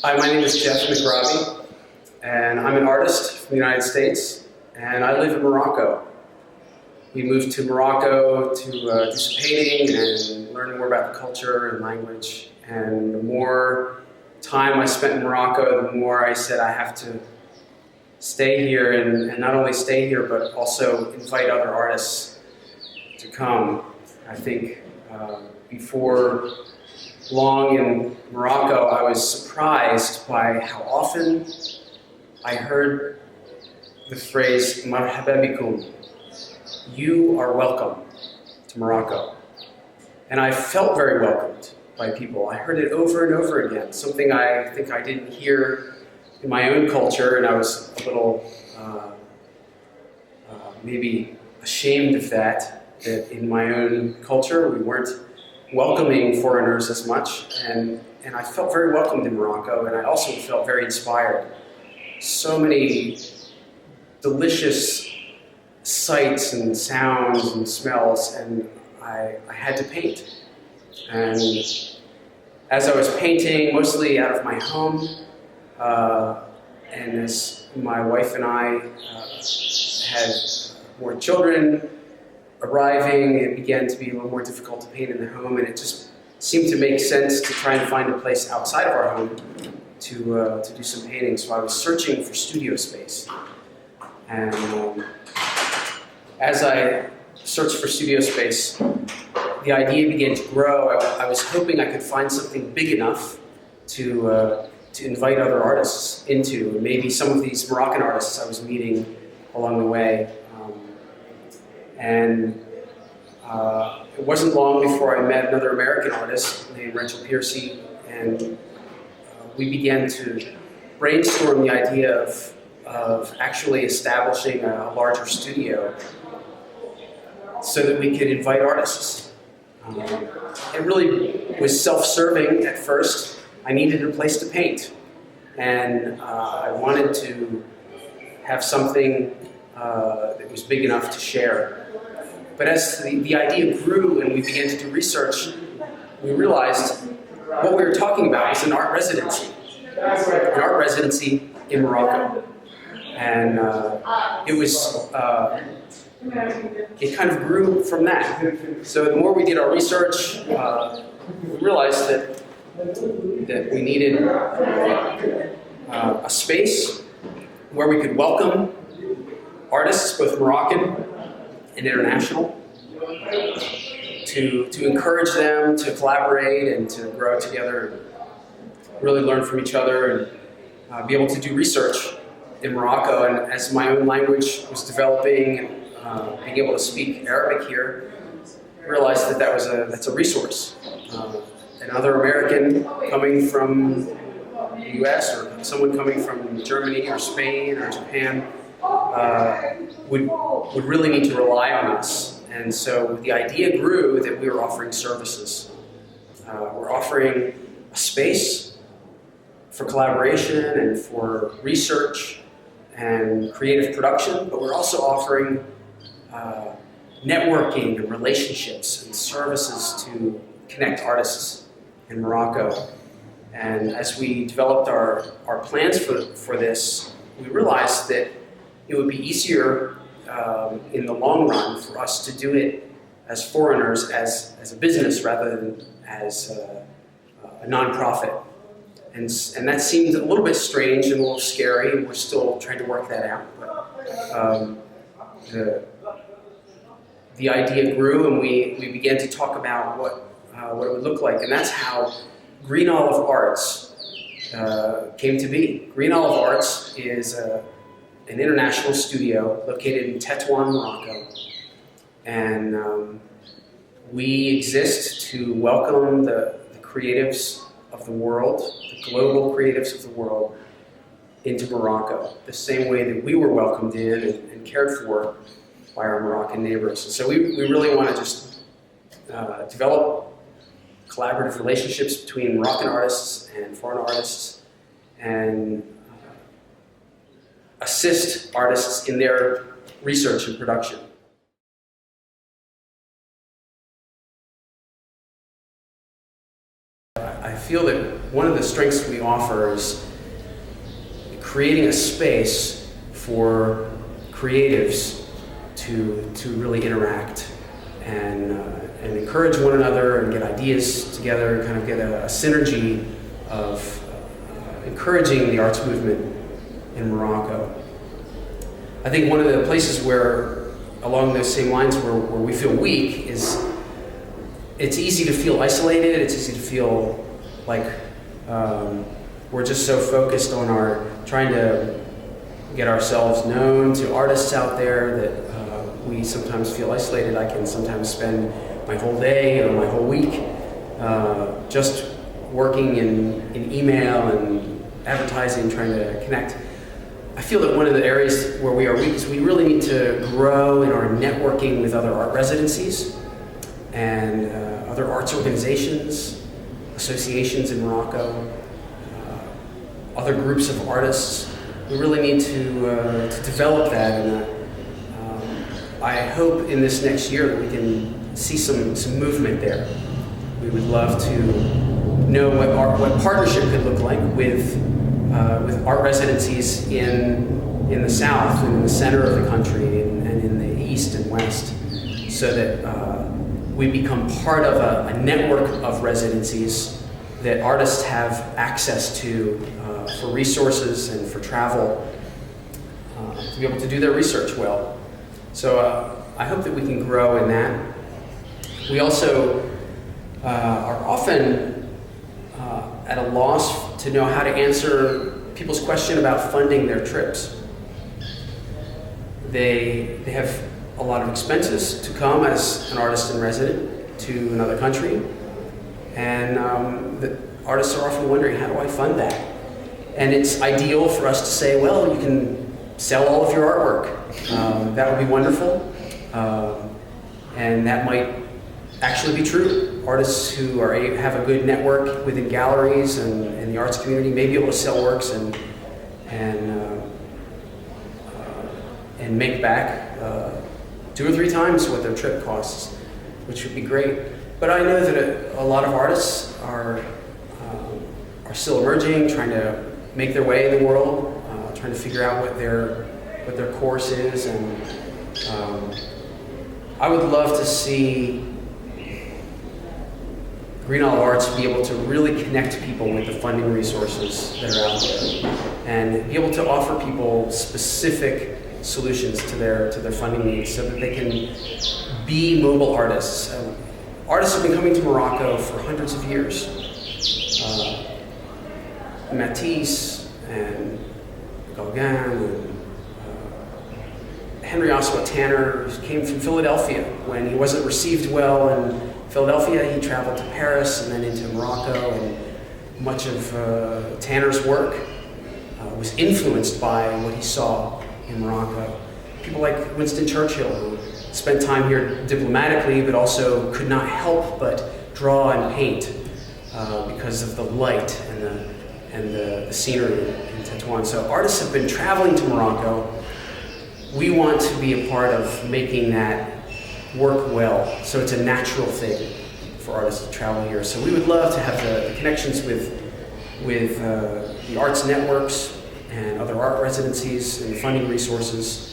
Hi, my name is Jeff McRobbie, and I'm an artist from the United States, and I live in Morocco. We moved to Morocco to do some painting and learn more about the culture and language. And the more time I spent in Morocco, the more I said I have to stay here, and not only stay here, but also invite other artists to come. I think before long in Morocco, I was surprised by how often I heard the phrase "marhaba bikum," you are welcome to Morocco. And I felt very welcomed by people. I heard it over and over again, something I think I didn't hear in my own culture, and I was a little maybe ashamed of that in my own culture we weren't welcoming foreigners as much, and I felt very welcomed in Morocco, and I also felt very inspired. So many delicious sights and sounds and smells, and I had to paint. And as I was painting, mostly out of my home, and as my wife and I had more children arriving, it began to be a little more difficult to paint in the home, and it just seemed to make sense to try and find a place outside of our home to do some painting. So I was searching for studio space, and as I searched for studio space, the idea began to grow. I was hoping I could find something big enough to invite other artists into, maybe some of these Moroccan artists I was meeting along the way. And it wasn't long before I met another American artist named Rachel Piercy, and we began to brainstorm the idea of actually establishing a larger studio so that we could invite artists. It really was self-serving at first. I needed a place to paint, and I wanted to have something that was big enough to share. But as the idea grew and we began to do research, we realized what we were talking about was an art residency in Morocco. And it kind of grew from that. So the more we did our research, we realized that we needed a space where we could welcome artists, both Moroccan and international, to encourage them to collaborate and to grow together and really learn from each other and be able to do research in Morocco. And as my own language was developing and being able to speak Arabic here, I realized that that's a resource. Another American coming from the US or someone coming from Germany or Spain or Japan would really need to rely on us. And so the idea grew that we were offering services. We're offering a space for collaboration and for research and creative production, but we're also offering networking and relationships and services to connect artists in Morocco. And as we developed our plans for this, we realized that it would be easier in the long run for us to do it as foreigners, as a business rather than as a nonprofit. And that seemed a little bit strange and a little scary, and we're still trying to work that out. But the idea grew, and we began to talk about what it would look like, and that's how Green Olive Arts came to be. Green Olive Arts is an international studio located in Tétouan, Morocco, and we exist to welcome the creatives of the world, the global creatives of the world, into Morocco, the same way that we were welcomed in and cared for by our Moroccan neighbors. And so we really want to just develop collaborative relationships between Moroccan artists and foreign artists, and assist artists in their research and production. I feel that one of the strengths we offer is creating a space for creatives to really interact and encourage one another and get ideas together and kind of get a synergy of encouraging the arts movement in Morocco. I think one of the places where, along those same lines, where we feel weak is it's easy to feel isolated. It's easy to feel like we're just so focused on trying to get ourselves known to artists out there that we sometimes feel isolated. I can sometimes spend my whole day or my whole week just working in email and advertising, trying to connect. I feel that one of the areas where we are weak is we really need to grow in our networking with other art residencies and other arts organizations, associations in Morocco, other groups of artists. We really need to develop that, and I hope in this next year that we can see some movement there. We would love to know what partnership could look like with art residencies in the south and in the center of the country and in the east and west, so that we become part of a network of residencies that artists have access to for resources and for travel to be able to do their research well. So I hope that we can grow in that. We also are often at a loss to know how to answer people's question about funding their trips. They have a lot of expenses to come as an artist in resident to another country, and the artists are often wondering, how do I fund that? And it's ideal for us to say, well, you can sell all of your artwork. That would be wonderful, and that might actually be true. Artists who have a good network within galleries and the arts community may be able to sell works and make back 2 or 3 times what their trip costs, which would be great. But I know that a lot of artists are still emerging, trying to make their way in the world, trying to figure out what their course is, and I would love to see Green Olive Arts be able to really connect people with the funding resources that are out there, and be able to offer people specific solutions to their funding needs, so that they can be mobile artists. Artists have been coming to Morocco for hundreds of years. Matisse and Gauguin and Henry Ossawa Tanner came from Philadelphia. When he wasn't received well in Philadelphia, he traveled to Paris and then into Morocco, and much of Tanner's work was influenced by what he saw in Morocco. People like Winston Churchill, who spent time here diplomatically, but also could not help but draw and paint because of the light and the scenery in Tétouan. So artists have been traveling to Morocco. We want to be a part of making that work well, so it's a natural thing for artists to travel here. So we would love to have the connections with the arts networks and other art residencies and funding resources,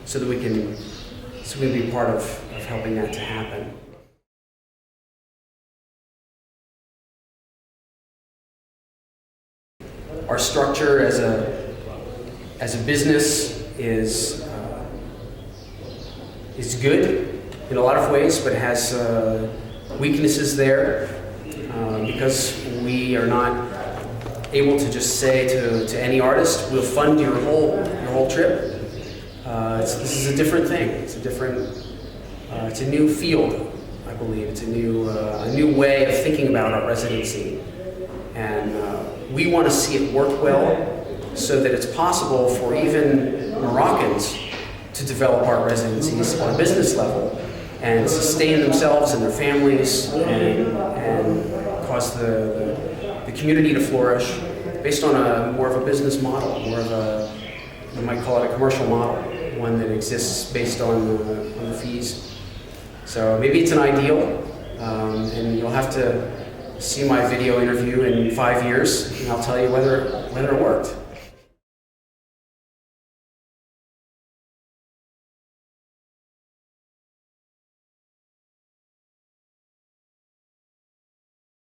so that we can be part of helping that to happen. Our structure as a business is good in a lot of ways, but has weaknesses there because we are not able to just say to any artist, we'll fund your whole trip. This is a different thing. It's a new field, I believe. It's a new way of thinking about our residency, and we want to see it work well, so that it's possible for even Moroccans to develop art residencies on a business level and sustain themselves and their families and cause the community to flourish based on more of a business model, more of you might call it a commercial model, one that exists based on the fees. So maybe it's an ideal, and you'll have to see my video interview in 5 years, and I'll tell you whether it worked.